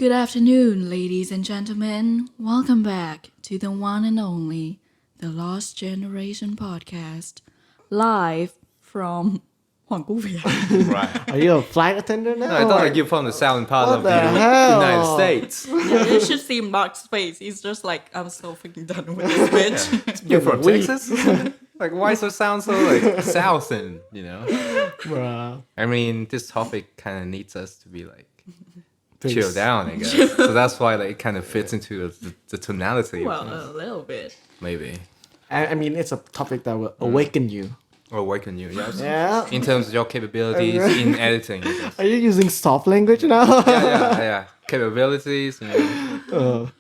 good afternoon, ladies and gentlemen. Welcome back to the one and only The Lost Generation podcast, live from Hoàng Quốc Việt. Right. Are you a flight attendant now? No, I thought like you're from the southern part What of the the hell? United States. Yeah, you should see Marc's face. He's just like, I'm so freaking done with this bitch. You're from weak. Texas? Like, why does it sound so like southern, you know? Bruh. I mean, this topic kind of needs us to be like Peace. chill down, I guess. So that's why like it kind of fits into the tonality Well, of things, a little bit. maybe. I mean, it's a topic that will awaken you. Or awaken you, yes. Yeah. In terms of your capabilities in editing. I guess. Are you using soft language now? Yeah. Capabilities, you know,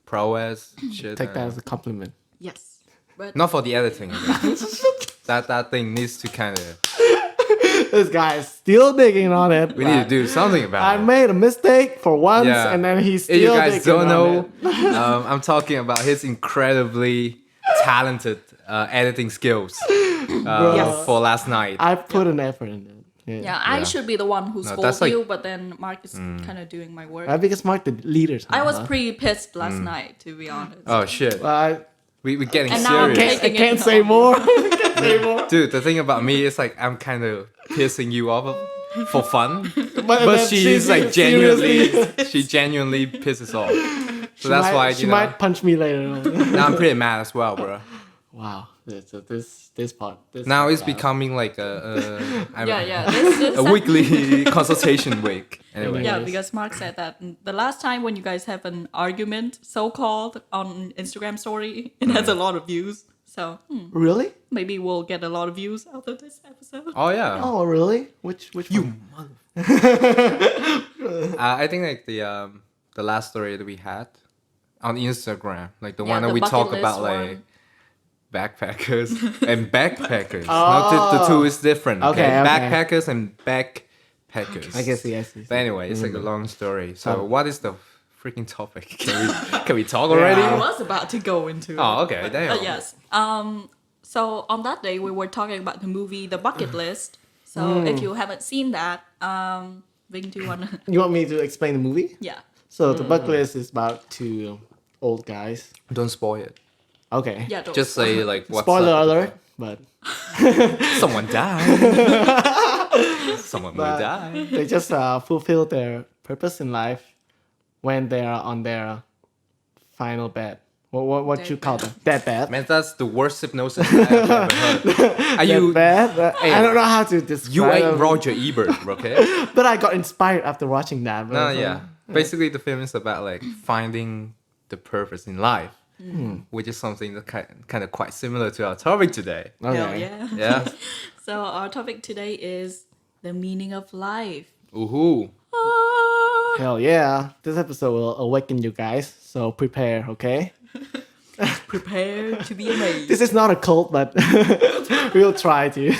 prowess, shit. Take that as a compliment. Yes. But Not for the editing. I guess. that thing needs to kind of. This guy is still digging on it. We need to do something about I it. made a mistake for once, Yeah. and then he's still If you guys digging don't on know, it. I'm talking about his incredibly talented editing skills Yes. for last night. I put an effort in it. yeah, I Yeah. should be the one who No, scolds that's like- you, but then Marc is kind of doing my work. Because Mark the leaders. I was pretty pissed last night, to be honest. Oh shit, we're getting And now I'm serious. taking I can't it say on. more. Can't say more. Dude, the thing about me is like I'm kind of pissing you off for fun, But but she's like seriously- she genuinely pisses off. So She that's might- why she you know. might punch me later on. Now I'm pretty mad as well, bro. Wow. This part. This Now it's part. becoming like Yeah. This a weekly consultation week. Anyway. Yeah, Anyways. because Marc said that the last time when you guys have an argument, so-called, on Instagram story, it has a lot of views. So Really? maybe we'll get a lot of views out of this episode. Oh yeah. Oh, really? Which one? I think like the last story that we had on Instagram, like the Yeah, one that the we bucket talk list about like one. backpackers and backpackers. No, the two is different. Okay, Okay, okay. backpackers and backpackers. I guess yes. But anyway, it's like a long story. So Oh. what is the freaking topic? Can we talk already? I was about to go into it. Oh, okay. Damn. Yes. So on that day, we were talking about the movie The Bucket List. So if you haven't seen that, Vinh, do you want to... You want me to explain the movie? Yeah. So the bucket list is about two old guys. Don't spoil it. Okay. Yeah, don't Just say like what's Spoiler up. alert, but Someone died. Someone will die. they just fulfill their purpose in life when they are on their final bed. What Dead you call bed. that? Dead bed. Man, that's the worst hypnosis I've ever heard. Are you? Dead bed. Hey, I don't know how to describe. You ain't it, Roger Ebert, okay? But I got inspired after watching that. No, yeah. Basically, the film is about like finding the purpose in life, which is something that kind of quite similar to our topic today. Okay. Hell yeah. Yeah. So our topic today is the meaning of life. Ooh. Ah. Hell yeah. This episode will awaken you guys, so prepare, okay? Prepare to be amazed. This is not a cult, but we'll try to.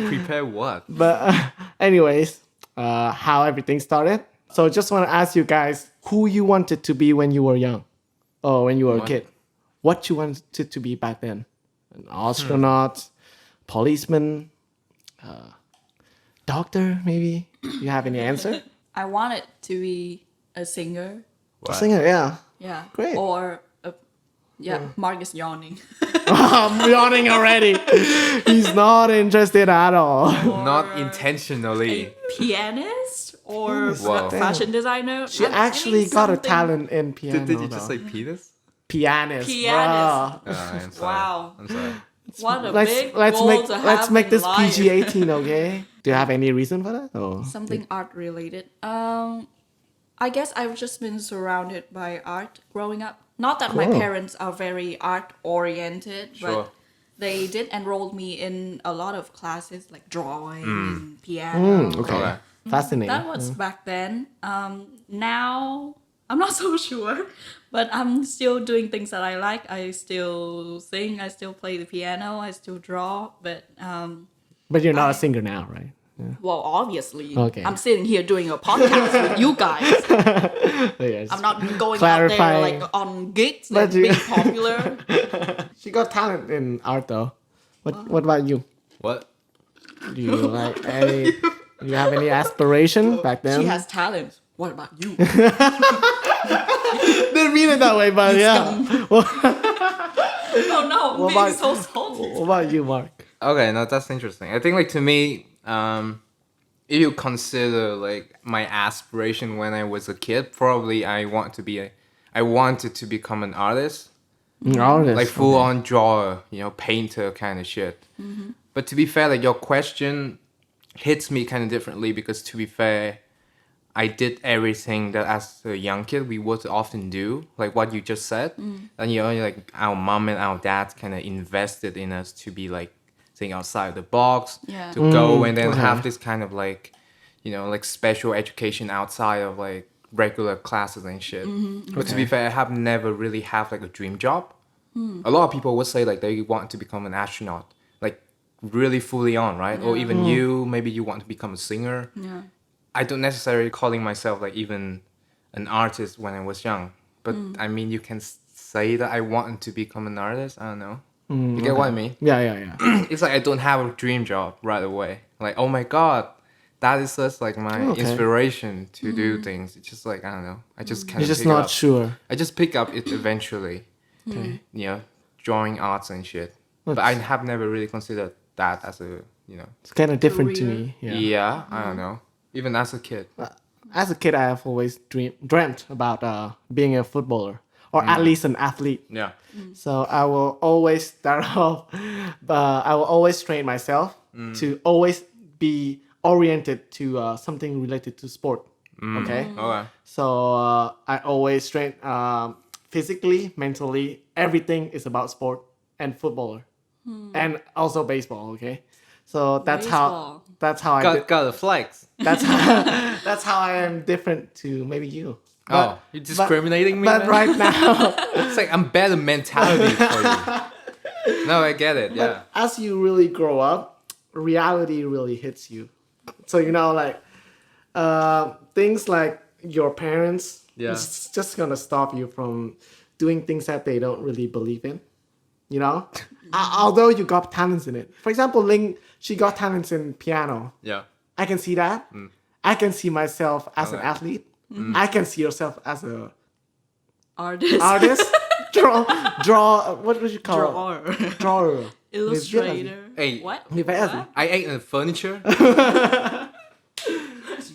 Prepare what? But anyways, how everything started. So just want to ask you guys who you wanted to be when you were young, or when you were a kid. What you wanted to be back then? An astronaut, policeman, doctor, maybe. You have any answer? I wanted to be a singer. A singer, yeah. Yeah. Great. Or Marc is yawning. I'm yawning already. He's not interested at all. Not intentionally. Pianist or Wow. fashion designer. She I actually need got a something- talent in piano. Did you just though. say penis? Pianist? Pianist. bruh. I'm sorry. Wow. I'm sorry. What a big Let's goal make to have let's make in this life. PG-18, okay? Do you have any reason for that? Or Something art related. I guess I've just been surrounded by art growing up. Not that my Cool. parents are very art oriented, Sure. but they did enroll me in a lot of classes like drawing, and piano. okay. Alright. Fascinating. That was back then. Now I'm not so sure, but I'm still doing things that I like. I still sing. I still play the piano. I still draw. But But you're not a singer now, right? well, obviously, Okay. I'm sitting here doing a podcast with you guys. Yes. I'm not going Clarifying. out there like on gigs, like But you- being popular. She got talent in art though. What about you? What? Do you like any? Do you have any aspiration back then? She has talent. What about you? mean it that way, but yeah. Oh no, I'm What being about- so salty. What about you, Mark? Okay, no, that's interesting. I think like to me, if you consider like my aspiration when I was a kid, probably I wanted to become an artist, Artist, like full okay. on drawer, painter kind of shit. But to be fair, like your question hits me kind of differently because to be fair, I did everything that as a young kid we would often do, like what you just said. And like our mom and our dad kind of invested in us to be like think outside the box, Yeah. to go and then okay. have this kind of like, like special education outside of like regular classes and shit. But to be fair, I have never really have like a dream job. A lot of people would say like they want to become an astronaut, like really fully on, right? Or even you, maybe you want to become a singer. Yeah. I don't necessarily calling myself like even an artist when I was young, but I mean you can say that I want to become an artist. I don't know. You get what I mean? Yeah. It's like I don't have a dream job right away. Like oh my god, that is just like my Okay. inspiration to do things. It's just like I don't know. I just kind You're of just not sure. I just pick up it eventually. Okay. Drawing arts and shit. But I have never really considered that as a It's kind of different to Career. me. yeah I don't know. Even as a kid. As a kid, I have always dreamt about being a footballer or at least an athlete. Yeah. So I will always start off, I will always train myself to always be oriented to something related to sport. Okay. Okay. So I always train physically, mentally, everything is about sport and footballer, and also baseball. Okay. So that's Baseball. how I did. Got a flex. That's how I am different to maybe you. Oh, you're discriminating me, But man? right now, It's like I'm better mentality for you. No, I get it. Yeah. as you really grow up, reality really hits you. So like things like your parents, Yeah. it's just gonna stop you from doing things that they don't really believe in. Although you got talents in it. For example, Ling, she got talents in piano. Yeah. I can see that. I can see myself as an Okay. athlete. I can see yourself as a Artist. artist. draw. What would you call Drawer. it? Drawer. Illustrator. Hey. What? Ni vẽ gì? I ate in furniture.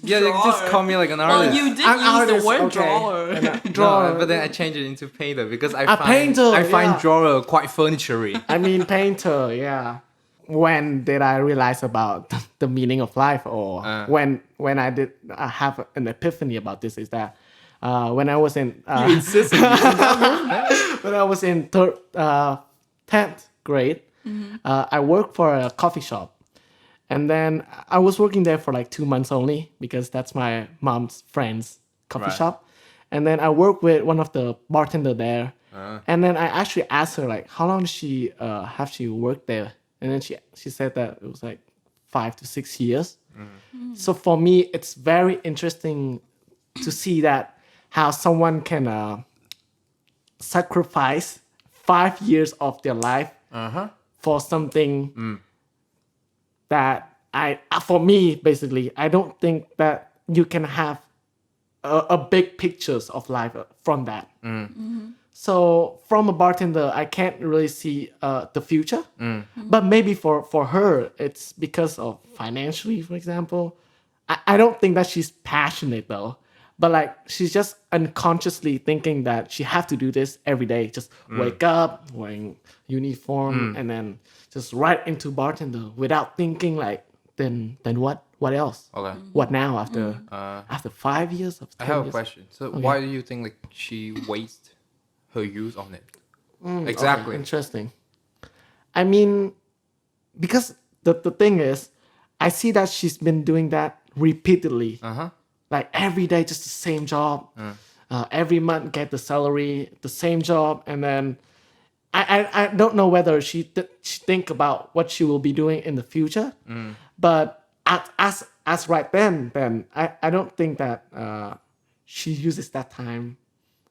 Yeah, they just Drawer. call me like an Well, artist. you did An use artist, the word okay. drawer. Drawer. No, but then I changed it into painter because I A painter, I find yeah. drawer quite furniture-y. I mean, painter. Yeah. When did I realize about the meaning of life, or when I did have an epiphany about this? Is that when I was in You insist on using that word? when I was in 10th grade, I worked for a coffee shop. And then I was working there for like 2 months only because that's my mom's friend's coffee Right. shop. And then I worked with one of the bartender there. And then I actually asked her like, how long she have she worked there? And then she said that it was like 5 to 6 years. So for me, it's very interesting to see that how someone can sacrifice 5 years of their life for something that for me, basically, I don't think that you can have a big pictures of life from that. So from a bartender, I can't really see the future. But maybe for her, it's because of financially, for example. I don't think that she's passionate though. But like she's just unconsciously thinking that she have to do this every day. Just wake up, wearing uniform, and then just right into bartender without thinking like, then what else? Okay. What now after 5 years of 10 I have a years? question. So why do you think like she wastes her youth on it? Exactly. Okay, interesting. I mean, because the thing is, I see that she's been doing that repeatedly. Like every day, just the same job. Every month, get the salary, the same job, and then I don't know whether she think about what she will be doing in the future. But as right then I don't think that she uses that time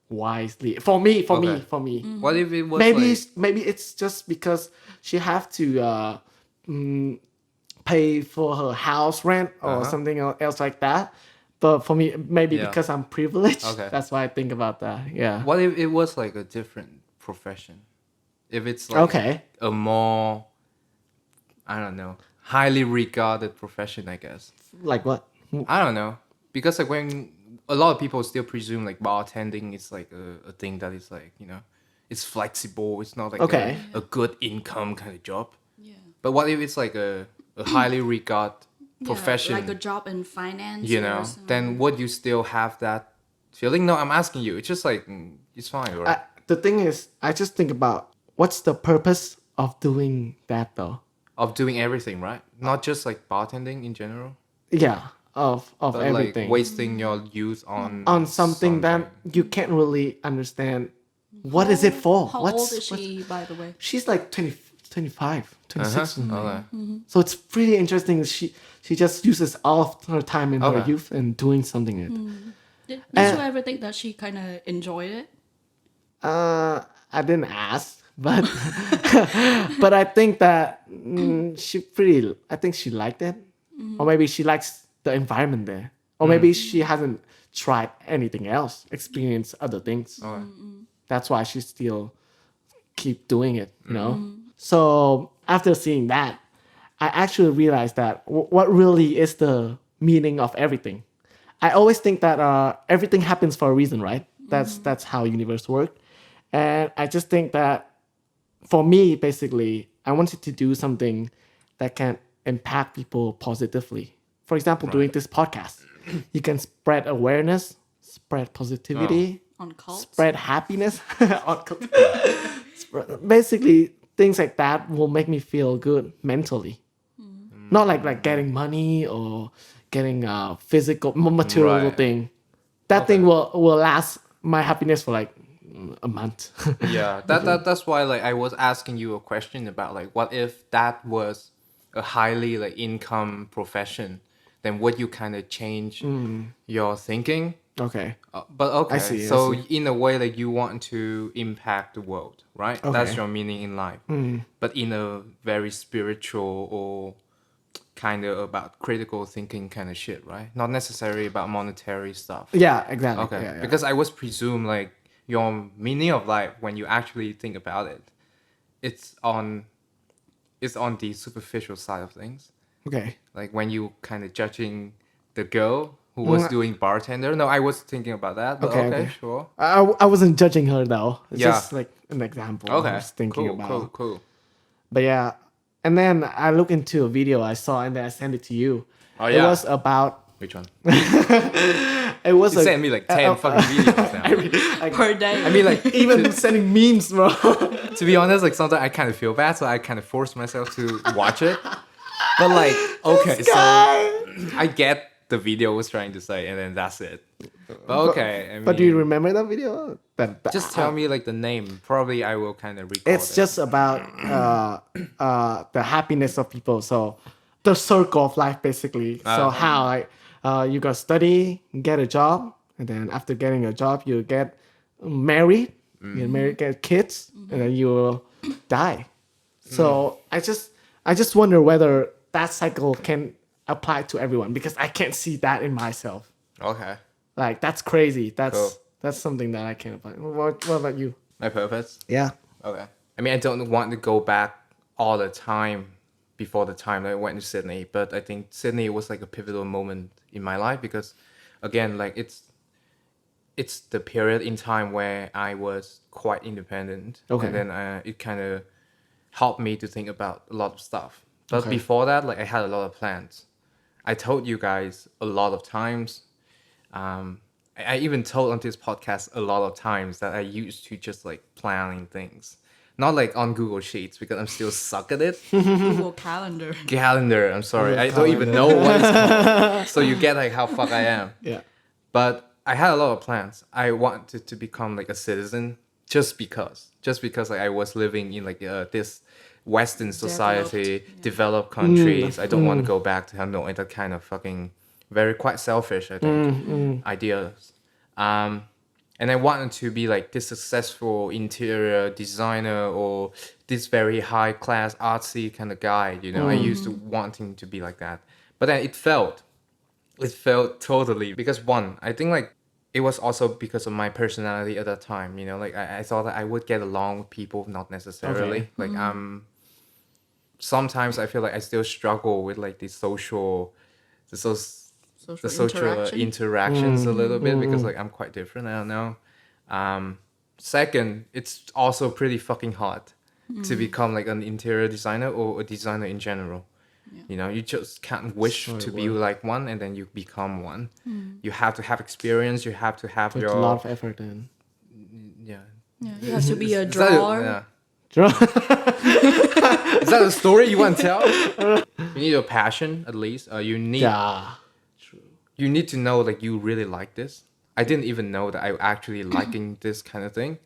wisely. For me. What if it was Maybe it's just because she have to pay for her house rent or something else like that. But for me, maybe Yeah. because I'm privileged, Okay. that's why I think about that. Yeah. What if it was like a different profession? If it's like Okay. a more, I don't know, highly regarded profession, I guess. Like what? I don't know. Because like when a lot of people still presume like bartending is like a thing that is like, it's flexible. It's not like Okay. a good income kind of job. Yeah. But what if it's like a highly regarded profession? Yeah, like a job in finance. you or know, something. then would you still have that feeling? No, I'm asking you. It's just like, it's fine, right? The thing is, I just think about what's the purpose of doing that though? Of doing everything, right? Not just like bartending in general, Yeah, of but everything. like wasting your youth On something that you can't really understand. What is it for? How old is she, by the way? She's like 20, 25, 26. Okay. So it's pretty interesting. She just uses all of her time in her Okay. youth and doing something. Did you ever think that she kind of enjoyed it? I didn't ask, but but I think that I think she liked it, or maybe she likes the environment there, or maybe she hasn't tried anything else, experienced other things. Okay. That's why she still keep doing it, So after seeing that, I actually realized that what really is the meaning of everything. I always think that everything happens for a reason, right? That's how universe works. And I just think that for me, basically, I wanted to do something that can impact people positively. For example, doing this podcast, you can spread awareness, spread positivity, On cults? spread happiness. Basically, things like that will make me feel good mentally. Not like getting money or getting a physical material Right. thing. That thing will last my happiness for like a month. Yeah, that's why like I was asking you a question about like what if that was a highly like income profession, then would you kind of change your thinking? Okay. But okay, see, I so see. in a way, like you want to impact the world, right? That's Okay. your meaning in life. But in a very spiritual or kind of about critical thinking kind of shit, right? Not necessarily about monetary stuff. Yeah, exactly. Okay. Yeah, yeah. Because I was presume like your meaning of life when you actually think about it, it's on the superficial side of things. Okay. Like when you kind of judging the girl who was doing bartender. No, I was thinking about that. But okay, sure. I wasn't judging her though. It's Yeah. just like an example I Okay. was thinking Cool, about. cool. But yeah. And then I looked into a video I saw and then I sent it to you. Oh, It yeah. was about Which one? it was You sent me like 10 fucking videos now. Per day. I mean, like, even sending memes, bro. to be honest, like sometimes I kind of feel bad, so I kind of force myself to watch it. But like, okay, so I get the video was trying to say, and then that's it. But okay, I mean, But do you remember that video? just tell me like the name. Probably I will kind of recall It's it. just about the happiness of people. So the circle of life, basically. So how like you got study, get a job, and then after getting a job, you get married, get married, get kids, and then you will die. So I just wonder whether that cycle can apply to everyone because I can't see that in myself. Okay. Like that's crazy. That's Cool. that's something that I can't apply. What about you? My purpose. Yeah. Okay. I mean, I don't want to go back all the time before the time that I went to Sydney, but I think Sydney was like a pivotal moment in my life because, again, like it's the period in time where I was quite independent. Okay. And then it kind of helped me to think about a lot of stuff. But Okay. before that, like I had a lot of plans. I told you guys a lot of times. I even told on this podcast a lot of times that I used to just like planning things. Not like on Google Sheets because I'm still suck at it. Google Calendar. Calendar, I'm sorry. I don't even know what it's called. So you get like how fuck I am. Yeah. But I had a lot of plans. I wanted to become like a citizen just because like I was living in like this Western society, developed countries. I don't want to go back to Hanoi. That kind of fucking very quite selfish, I think, ideas. And I wanted to be like this successful interior designer or this very high class artsy kind of guy. You know, I used to wanting to be like that. But then it failed. It felt totally because one, I think like it was also because of my personality at that time. You know, like I thought that I would get along with people, not necessarily. Okay. Like sometimes I feel like I still struggle with like the so the Social social interaction. interactions a little bit because like I'm quite different. I don't know. Second, it's also pretty fucking hard to become like an interior designer or a designer in general. You know, you just can't wish Sorry, to be word. like one and then you become one. You have to have experience. You have to have Put your a lot of effort in. yeah. Yeah, you have to be a Is that drawer. yeah. Draw. Is that a story you want to tell? You need a passion at least. Yeah. You need to know like you really like this. I didn't even know that I actually liking this kind of thing.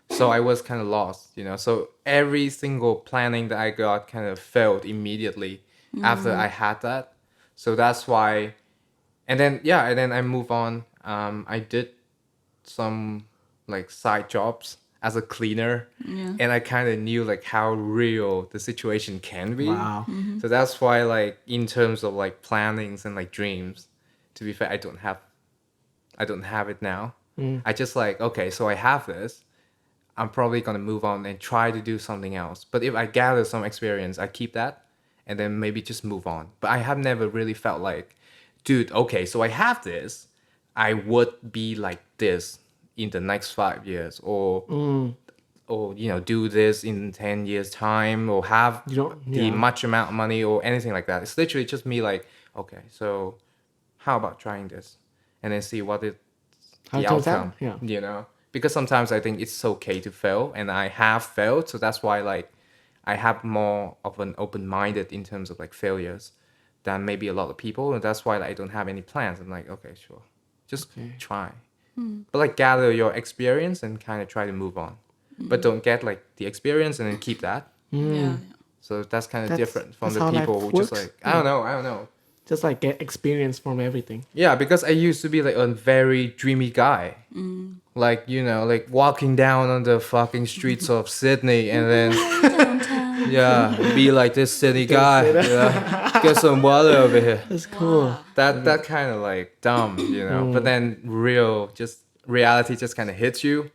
So I was kind of lost, you know. So every single planning that I got kind of failed immediately after I had that. So that's why and then I move on. I did some like side jobs as a cleaner Yeah. and I kind of knew like how real the situation can be. Wow. So that's why like in terms of like plannings and like dreams, to be fair, I don't have it now. I just like, okay, so I have this. I'm probably gonna move on and try to do something else. But if I gather some experience, I keep that and then maybe just move on. But I have never really felt like, dude, okay, so I have this. I would be like this in the next 5 years or you know, do this in 10 years time or have You don't. the Yeah. much amount of money or anything like that. It's literally just me like, okay, so how about trying this and then see what it How the it turns out, outcome, yeah. you know, because sometimes I think it's okay to fail and I have failed, so that's why like I have more of an open-minded in terms of like failures than maybe a lot of people, and that's why like, I don't have any plans. I'm like, okay, sure, just try, but like gather your experience and kind of try to move on, but don't get like the experience and then keep that. Yeah. So that's kind of That's- different from that's the how life people who just works. like I don't know. Just like get experience from everything. Yeah, because I used to be like a very dreamy guy. Like, you know, like walking down on the fucking streets of Sydney and then, yeah, be like this city guy. Yeah, get some water over here. That's cool. That kind of like dumb, you know. But then reality just kind of hits you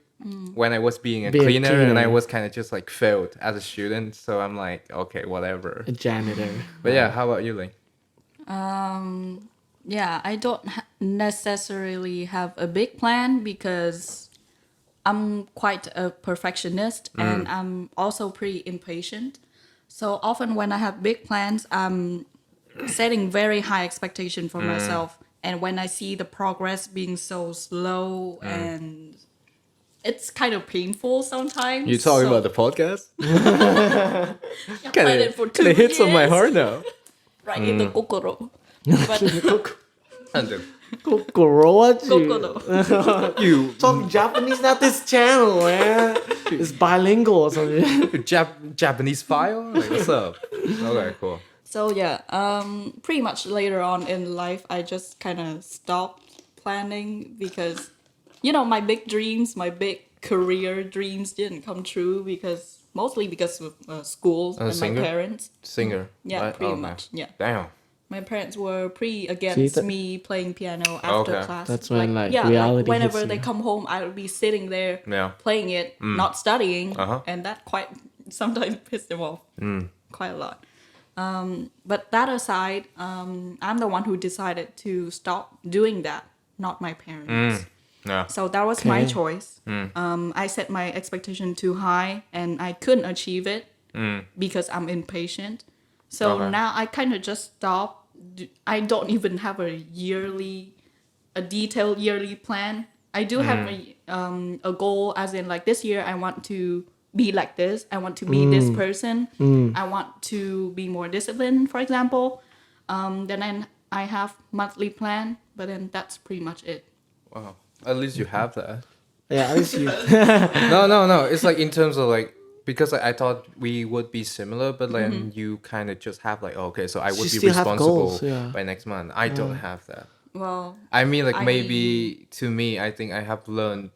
when I was being a Being a cleaner and I cleaner. was kind of just like failed as a student. So I'm like, okay, whatever. A janitor. But yeah, how about you, Ling? Yeah, I don't necessarily have a big plan because I'm quite a perfectionist and I'm also pretty impatient. So often when I have big plans, I'm setting very high expectation for myself. And when I see the progress being so slow and it's kind of painful sometimes. You talking so about the podcast? I planned it for 2 It hits on my years, heart now. right in the kokoro. But Kokoro. kokoro. You Talk Japanese, not this channel, man. It's bilingual or something. Japanese file? Like, what's up? Okay, cool. So yeah, pretty much later on in life, I just kind of stopped planning because, you know, my big dreams, my big career dreams didn't come true mostly because of school and singer? my parents. Singer. Yeah, right? pretty Okay. much. Yeah, Damn. my parents were pretty against that- me playing piano after Okay. class. That's when, like, reality whenever hits they you. come home, I would be sitting there Yeah. playing it, not studying, Uh-huh. and that quite sometimes pissed them off quite a lot. But that aside, I'm the one who decided to stop doing that, not my parents. Yeah. So that was my Okay. choice. I set my expectation too high and I couldn't achieve it because I'm impatient. So Okay. now I kind of just stop. I don't even have a detailed yearly plan. I do have a goal, as in like this year I want to be like this. I want to be this person. I want to be more disciplined, for example. Then I have monthly plan, but then that's pretty much it. Wow. At least you have that. Yeah, at least you. No. It's like in terms of like because I thought we would be similar, but then you kind of just have like okay, so I would You be still have responsible goals, yeah. by next month. I don't have that. Well, I mean, like I- maybe to me, I think I have learned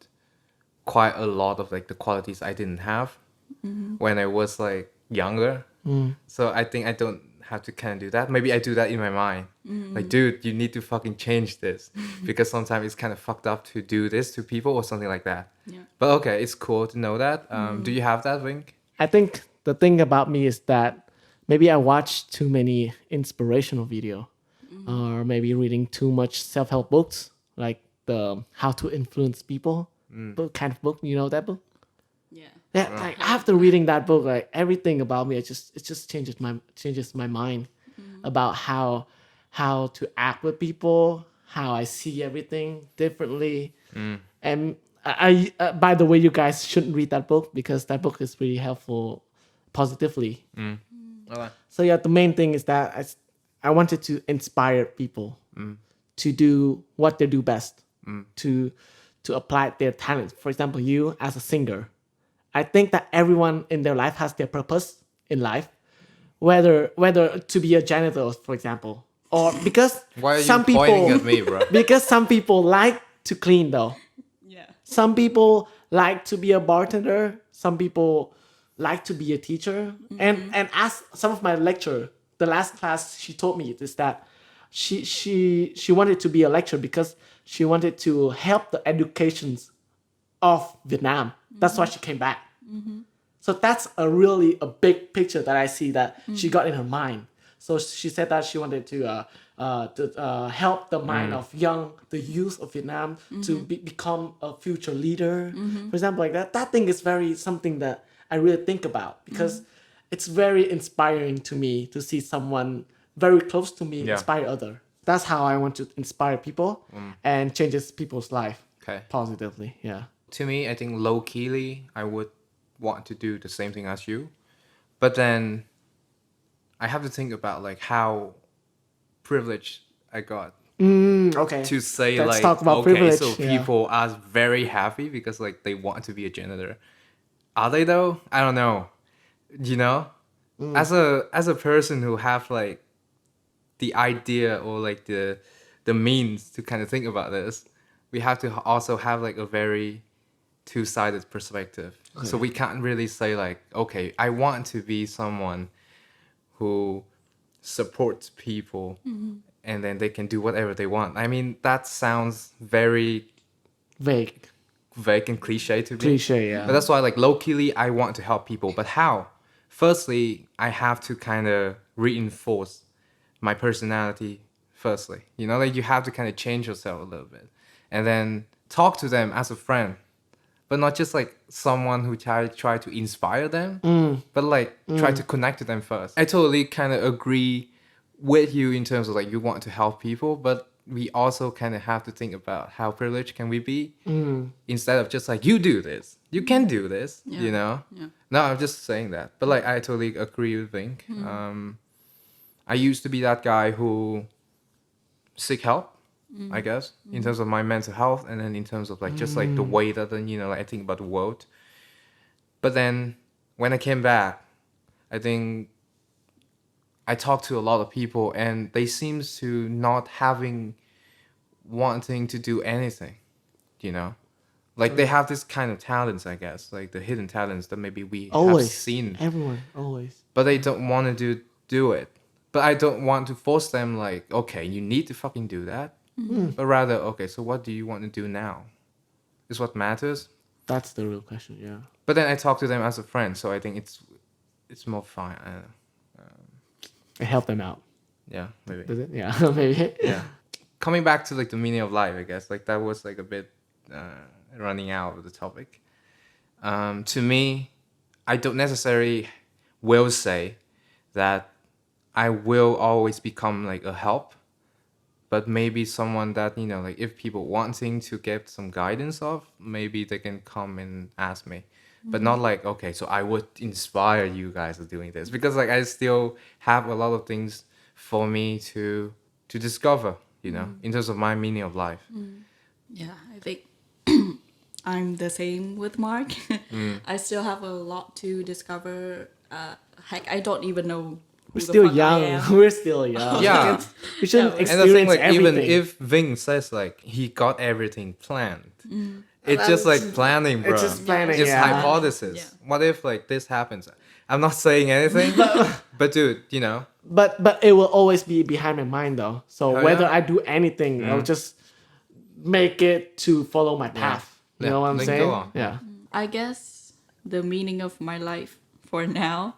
quite a lot of like the qualities I didn't have when I was like younger. So I think I don't have to kind of do that. Maybe I do that in my mind. Like, dude, you need to fucking change this because sometimes it's kind of fucked up to do this to people or something like that. Yeah. But okay, it's cool to know that. Do you have that, Vink? I think the thing about me is that maybe I watch too many inspirational video, or maybe reading too much self-help books, like the How to Influence People book kind of book. You know that book? Yeah. Yeah, like after reading that book, like everything about me, it just changes my mind about how to act with people, how I see everything differently. And I by the way, you guys shouldn't read that book because that book is really helpful positively. Okay. So yeah, the main thing is that I wanted to inspire people to do what they do best, to apply their talents. For example, you as a singer, I think that everyone in their life has their purpose in life, whether to be a janitor, for example, or because Why are you some people pointing at me, bro? because some people like to clean though. Yeah. Some people like to be a bartender. Some people like to be a teacher. And as some of my lecturer, the last class she told me is that she wanted to be a lecturer because she wanted to help the educations of Vietnam. That's why she came back. So that's a big picture that I see that she got in her mind. So she said that she wanted to help the mind of the youth of Vietnam to become a future leader, for example, like that. That thing is something that I really think about because it's very inspiring to me to see someone very close to me inspire other. That's how I want to inspire people and changes people's life Okay. positively. Yeah. To me, I think low-keyly, I would want to do the same thing as you. But then I have to think about like how privileged I got Okay. to say Let's like, talk about okay, privilege, so yeah. people are very happy because like they want to be a janitor. Are they though? I don't know. You know, as a person who have like the idea or like the means to kind of think about this, we have to also have like a very two-sided perspective. So we can't really say like, okay, I want to be someone who supports people and then they can do whatever they want. I mean, that sounds very Vague. vague and cliche to me. Cliche, yeah. But that's why like low-keyly I want to help people. But how? Firstly, I have to kind of reinforce my personality firstly. You know, like you have to kind of change yourself a little bit. And then talk to them as a friend. But not just like someone who try to inspire them, but like try to connect to them first. I totally kind of agree with you in terms of like you want to help people, but we also kind of have to think about how privileged can we be instead of just like you do this, you can do this, you know? Yeah. No, I'm just saying that. But like I totally agree with Vink. I used to be that guy who seek help. I guess, in terms of my mental health, and then in terms of like just like the way that then like I think about the world. But then when I came back, I think I talked to a lot of people, and they seems to not wanting to do anything, you know, like they have this kind of talents, I guess, like the hidden talents that maybe we have seen, Everyone, always. but they don't want to do it. But I don't want to force them like, okay, you need to fucking do that. But rather, okay, so what do you want to do now? Is what matters. That's the real question, yeah. But then I talk to them as a friend, so I think it's more fine. I help them out. Yeah, maybe. Does it? Yeah, maybe. Yeah. Coming back to like the meaning of life, I guess like that was like a bit running out of the topic. To me, I don't necessarily will say that I will always become like a help. But maybe someone that, you know, like if people wanting to get some guidance of, maybe they can come and ask me. But not like, okay, so I would inspire you guys of doing this. Because like I still have a lot of things for me to discover, you know, in terms of my meaning of life. Yeah, I think I'm the same with Mark. I still have a lot to discover. Heck, I don't even know. We're still young. We're still young. Yeah. We shouldn't And experience And the thing, like, everything. even if Ving says like he got everything planned, it's just like planning, bro. It's just planning, It's yeah. hypothesis. Yeah. What if like this happens? I'm not saying anything, but dude, you know, but it will always be behind my mind though. So Oh, whether yeah? I do anything, I'll just make it to follow my path. You Yeah. know what I'm Then saying? go on. Yeah. I guess the meaning of my life for now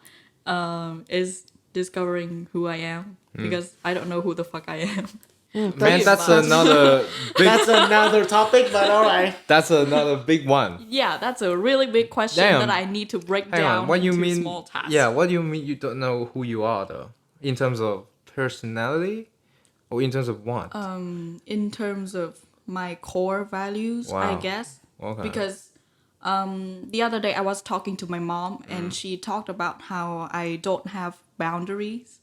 is discovering who I am because I don't know who the fuck I am. Man, that's another big. That's another topic, but all right. That's another big one. Yeah, that's a really big question Damn. that I need to break Hang down on. What do you into mean? small tasks. Yeah. What do you mean you don't know who you are though? In terms of personality, or in terms of what? In terms of my core values, I Wow. guess. Okay. Because the other day I was talking to my mom and she talked about how I don't have boundaries.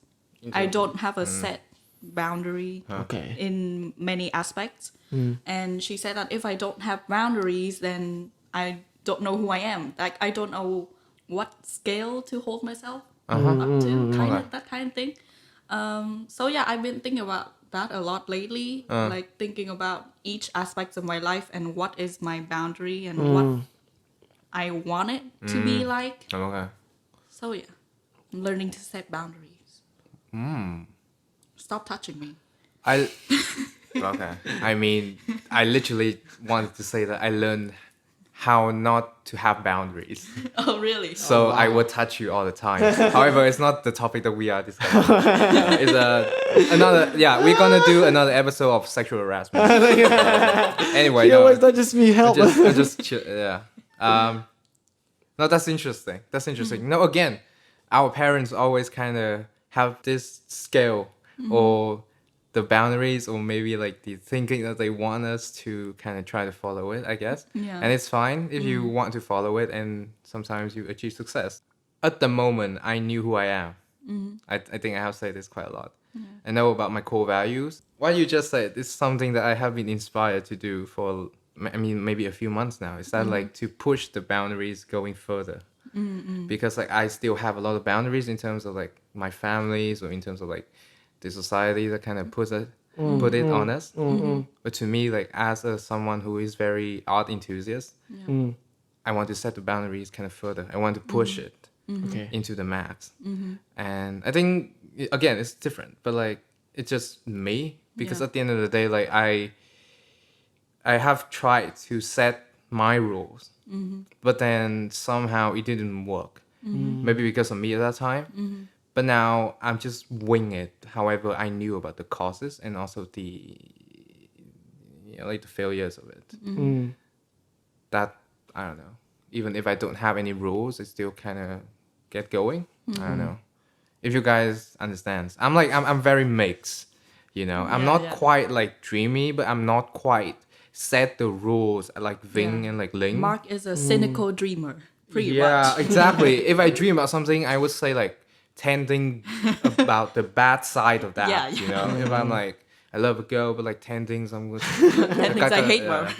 I don't have a set boundary Okay. in many aspects. And she said that if I don't have boundaries, then I don't know who I am. Like I don't know what scale to hold myself up to, that kind of thing. So yeah, I've been thinking about that a lot lately, like thinking about each aspect of my life and what is my boundary and what I want it to be like. Okay. So yeah, I'm learning to set boundaries. Stop touching me. I okay. I mean, I literally wanted to say that I learned how not to have boundaries. Oh really? So I would touch you all the time. However, it's not the topic that we are discussing. It's another. Yeah, we're gonna do another episode of sexual harassment. Anyway, He no, always touches me. Help. I just yeah. No, that's interesting. That's interesting. No, again, our parents always kind of have this scale or the boundaries or maybe like the thinking that they want us to kind of try to follow it, I guess. Yeah. And it's fine if you want to follow it and sometimes you achieve success. At the moment, I knew who I am. I think I have said this quite a lot. I know about my core values. What you just said is something that I have been inspired to do for, I mean, maybe a few months now. Is that like to push the boundaries going further? Because like I still have a lot of boundaries in terms of like my families or in terms of like the society that kind of put it on us. But to me, like as someone who is very art enthusiast, I want to set the boundaries kind of further. I want to push it Okay. into the max. And I think again, it's different, but like it's just me because Yeah. at the end of the day, like I have tried to set my rules, but then somehow it didn't work. Maybe because of me at that time. But now I'm just wing it. However, I knew about the causes and also the like the failures of it. That I don't know. Even if I don't have any rules, I still kind of get going. I don't know. If you guys understand, I'm very mixed. You know, I'm Yeah, not yeah. quite like dreamy, but I'm not quite set the rules like Ving Yeah. and like Ling. Mark is a cynical dreamer, pretty Yeah, much. exactly. If I dream about something, I would say like 10 things about the bad side of that. Yeah, You yeah. know, if I'm like, I love a girl, but like 10 things I'm with. 10 things I hate yeah. Mark.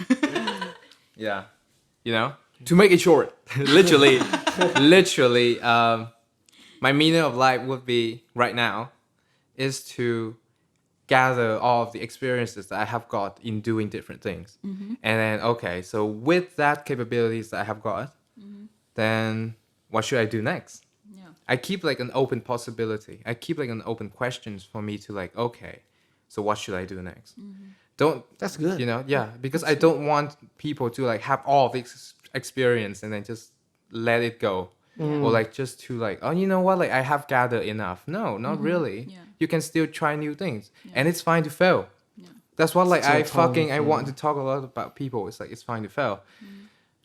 Yeah. You know, to make it short, literally, my meaning of life would be right now is to gather all of the experiences that I have got in doing different things. And then, okay, so with that capabilities that I have got, then what should I do next? Yeah. I keep like an open possibility. I keep like an open questions for me to like, okay, so what should I do next? Don't, That's good. you know, yeah, because I don't want people to like have all this experience and then just let it go. Or like just to like, oh, you know what, like I have gathered enough. No, not really. Yeah. You can still try new things. And it's fine to fail. Yeah. That's what like I Still fucking, I totally want to talk a lot about people. It's like, it's fine to fail.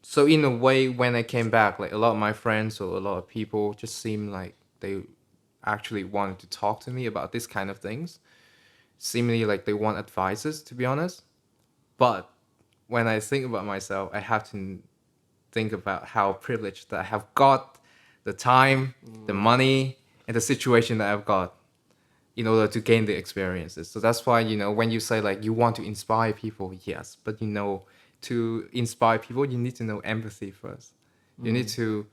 So in a way, when I came back, like a lot of my friends or a lot of people just seemed like they actually wanted to talk to me about this kind of things. Seemingly like they want advices, to be honest. But when I think about myself, I have to think about how privileged that I have got the time, the money, and the situation that I've got in order to gain the experiences. So that's why, you know, when you say like you want to inspire people, yes, but you know, to inspire people, you need to know empathy first. You need to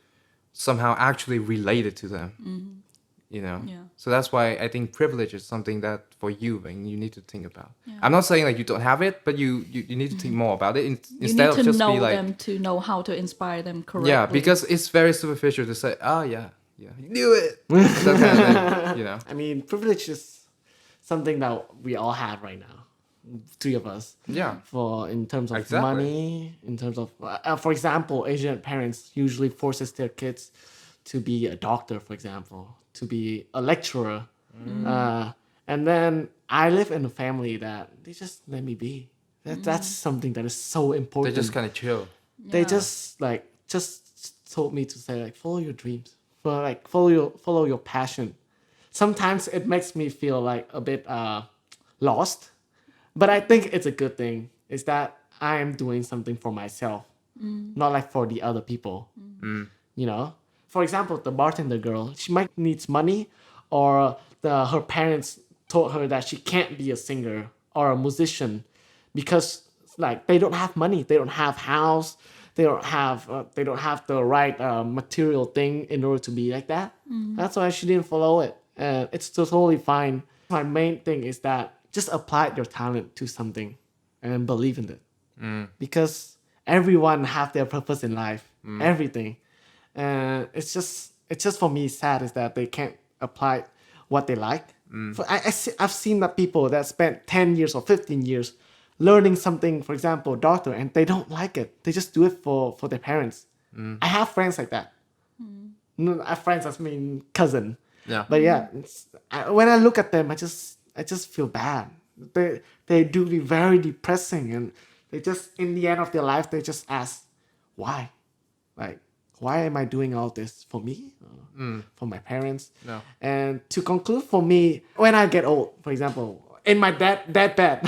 somehow actually relate it to them. You know? Yeah. So that's why I think privilege is something that for you, and you need to think about. Yeah. I'm not saying like you don't have it, but you need to think more about it You instead need of to just know be like, them to know how to inspire them correctly. yeah, because it's very superficial to say, oh yeah, You do it. That kind of thing, you know. I mean, privilege is something that we all have right now, three of us. Yeah. For in terms of Exactly. money, in terms of, for example, Asian parents usually forces their kids to be a doctor, for example, to be a lecturer, and then I live in a family that they just let me be. That's something that is so They important. just kind of chill. They just told me to say like follow your dreams, follow your passion. Sometimes it makes me feel like a bit lost, but I think it's a good thing. Is that I am doing something for myself, not like for the other people. You know, for example, the bartender girl, she might needs money, or her parents told her that she can't be a singer or a musician because like they don't have money, they don't have house, they don't have the right material thing in order to be like that. That's why she didn't follow it, and it's totally fine. My main thing is that just apply your talent to something and believe in it, because everyone have their purpose in life, everything, and it's just for me sad is that they can't apply what they like. I've seen that people that spent 10 years or 15 years learning something, for example, doctor, and they don't like it. They just do it for their parents. I have friends like that. No, I have friends, I mean cousin. Yeah. But yeah, when I look at them, I just feel bad. They do be very depressing, and they just in the end of their life they just ask, why, like why am I doing all this for me, for my parents? No. And to conclude, for me, when I get old, for example, in my deathbed,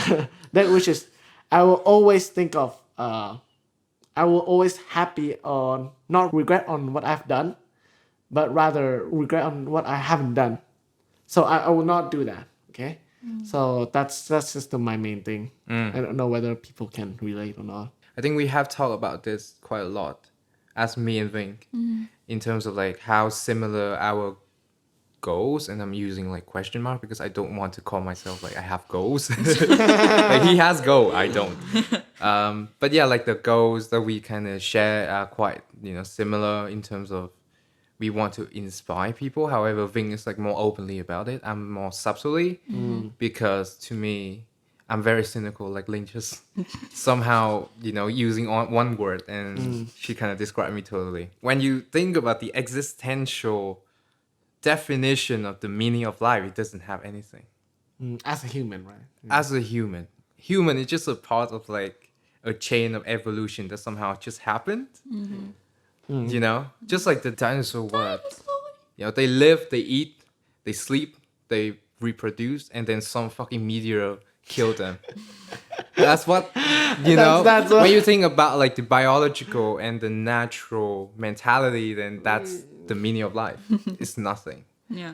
that wishes, I will always think of, I will always happy on not regret on what I've done, but rather regret on what I haven't done. So I will not do that. Okay. So that's just my main thing. I don't know whether people can relate or not. I think we have talked about this quite a lot, as me and Vink, in terms of like how similar our goals, and I'm using like question mark because I don't want to call myself like I have goals. Like he has goal, I don't. But yeah, like the goals that we kind of share are quite, you know, similar in terms of we want to inspire people. However, Ving is like more openly about it. I'm more subtly because to me, I'm very cynical. Like Ling just somehow, you know, using one word, and she kind of described me totally. When you think about the existential definition of the meaning of life, it doesn't have anything. As a human, right? As a human is just a part of like a chain of evolution that somehow just happened. You know, just like the dinosaur word. You know, they live, they eat, they sleep, they reproduce, and then some fucking meteor killed them. That's what, you know, that's what- when you think about like the biological and the natural mentality, then that's the meaning of life. It's nothing. Yeah.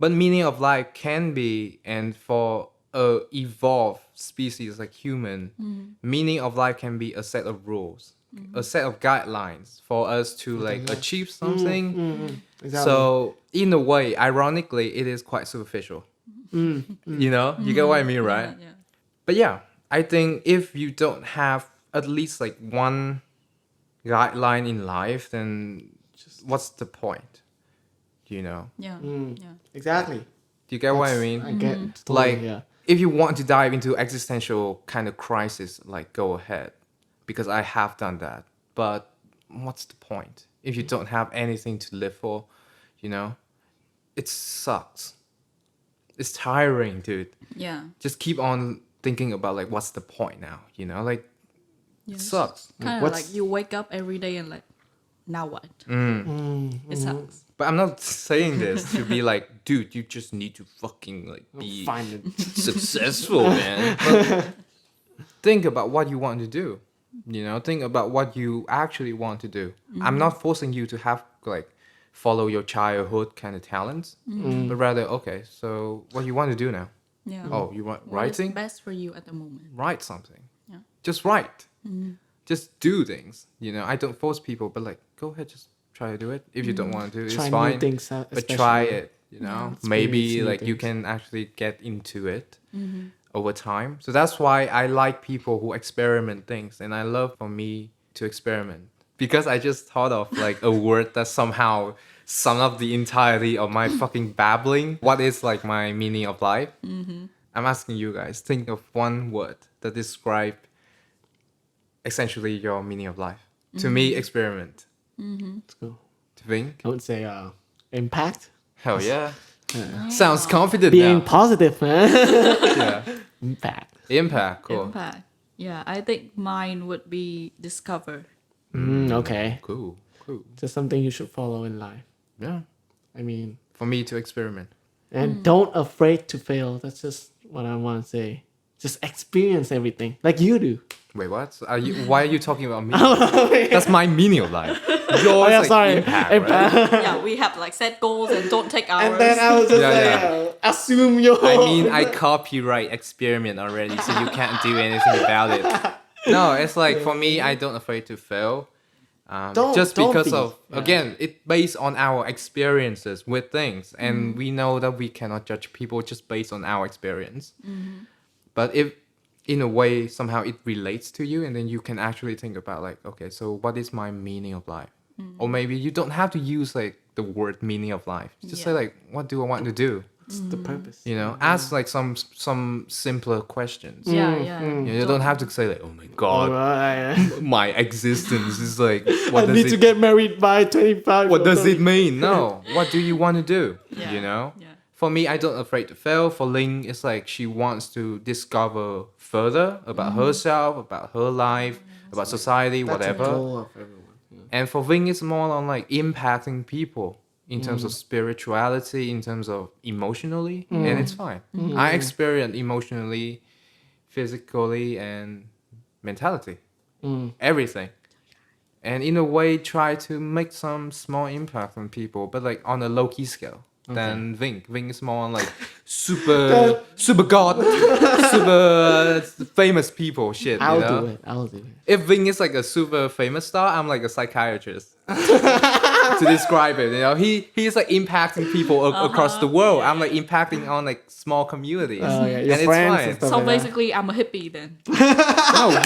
But meaning of life can be, and for a evolved species like human, meaning of life can be a set of rules, a set of guidelines for us to like achieve something. Exactly. So in a way, ironically, it is quite superficial. You know, you get what I mean, right? Yeah. But yeah, I think if you don't have at least like one guideline in life, then just what's the point? You know? Yeah. Exactly. Do you get what I mean? I get totally, Like, yeah. if you want to dive into existential kind of crisis, like go ahead, because I have done that. But what's the point if you don't have anything to live for? You know, it sucks. It's tiring, dude. Yeah. Just keep on thinking about like what's the point now? You know, like it sucks. Kind of What's- like you wake up every day and like, now what? It sucks. But I'm not saying this to be like, dude, you just need to fucking like be Find it. successful, man. But think about what you want to do. You know, think about what you actually want to do. I'm not forcing you to have like follow your childhood kind of talents, but rather, okay, so what you want to do now? Yeah. Oh, you want What is writing? best for you at the moment? Write something. Yeah. Just write. Just do things. You know, I don't force people, but like, go ahead, just try to do it. If you don't want to do it, Try it's new fine. things, But try especially. it. You know, experience maybe new like you things. can actually get into it over time. So that's why I like people who experiment things, and I love for me to experiment because I just thought of like a word that somehow sum up the entirety of my fucking babbling, what is like my meaning of life? I'm asking you guys, think of one word that describe essentially your meaning of life. To me, experiment. Let's go. To think, I would say impact. hell yeah. Sounds confident Being now. positive, man. Yeah. Impact. Impact, cool. Impact. Yeah, I think mine would be discover. Okay. Cool. Just something you should follow in life. Yeah. I mean, For me to experiment. and don't afraid to fail. That's just what I want to say. Just experience everything like you do. Wait, what? Why are you talking about me? That's my meaning of life. Yours, yeah, like, sorry. impact, right? Yeah, we have like set goals and don't take ours. And then I was just Yeah, assume your. I mean, I copyright experiment already, so you can't do anything about it. No, it's like for me, I don't afraid to fail. Just Don't because be. of again, it based on our experiences with things, and we know that we cannot judge people just based on our experience. But if in a way somehow it relates to you, and then you can actually think about like, okay, so what is my meaning of life? Or maybe you don't have to use like the word meaning of life. Just say Yeah. like, what do I want to do? It's the purpose. You know, ask like some simpler questions. Yeah, You don't have to say like, oh my god, Alright. my existence is like, I what does need to it, get married by 25. what does it mean? No, what do you want to do? Yeah. You know. Yeah. For me, I don't afraid to fail. For Ling, it's like she wants to discover further about herself, about her life, about society, That's whatever. the goal of everyone. Yeah. And for Ving, it's more on like impacting people in terms of spirituality, in terms of emotionally, and it's fine. I experience emotionally, physically, and mentality, everything. And in a way, try to make some small impact on people, but like on a low key scale. Than Ving. Ving is more on like super god, super famous people shit. I'll you know? do it. I'll do it. If Ving is like a super famous star, I'm like a psychiatrist to describe it. You know, he's like impacting people across the world. I'm like impacting on like small communities, Oh, yeah, and your it's friends fine. and stuff. So Yeah. basically, I'm a hippie then. No,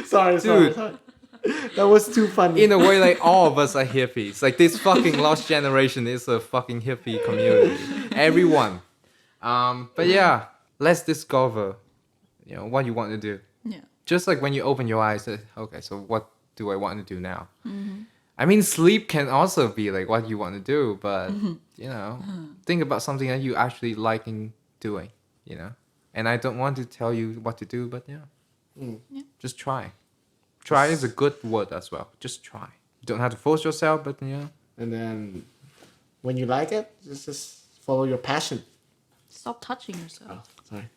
Sorry, Dude. sorry. That was too funny. in a way, like all of us are hippies. Like this fucking lost generation is a fucking hippie community. Everyone. But yeah, let's discover, you know, what you want to do. Yeah. Just like when you open your eyes, okay, so what do I want to do now? I mean, sleep can also be like what you want to do, but you know, think about something that you actually liking doing, you know. And I don't want to tell you what to do, but just try. Try is a good word as well. Just try. You don't have to force yourself, but yeah. And then when you like it, just follow your passion. Stop touching yourself. Oh, sorry.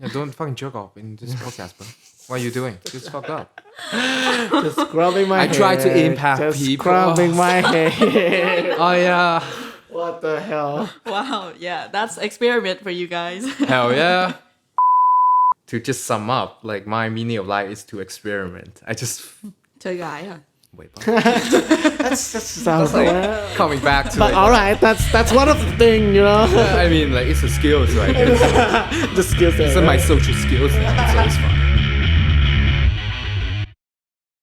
Yeah, don't fucking jerk off in this podcast, bro. What are you doing? Just fuck up. Just scrubbing my I hair. try to impact just people. Scrubbing my hair. Oh yeah. What the hell? Wow. Yeah, that's experiment for you guys. Hell yeah. To just sum up, like my meaning of life is to experiment. I just Chơi gái à? wait. That sounds Like coming back to But like, alright, that's one of the thing, you know. I mean, like it's a skills, right? It's The skill set. my social skills now, so it's fine.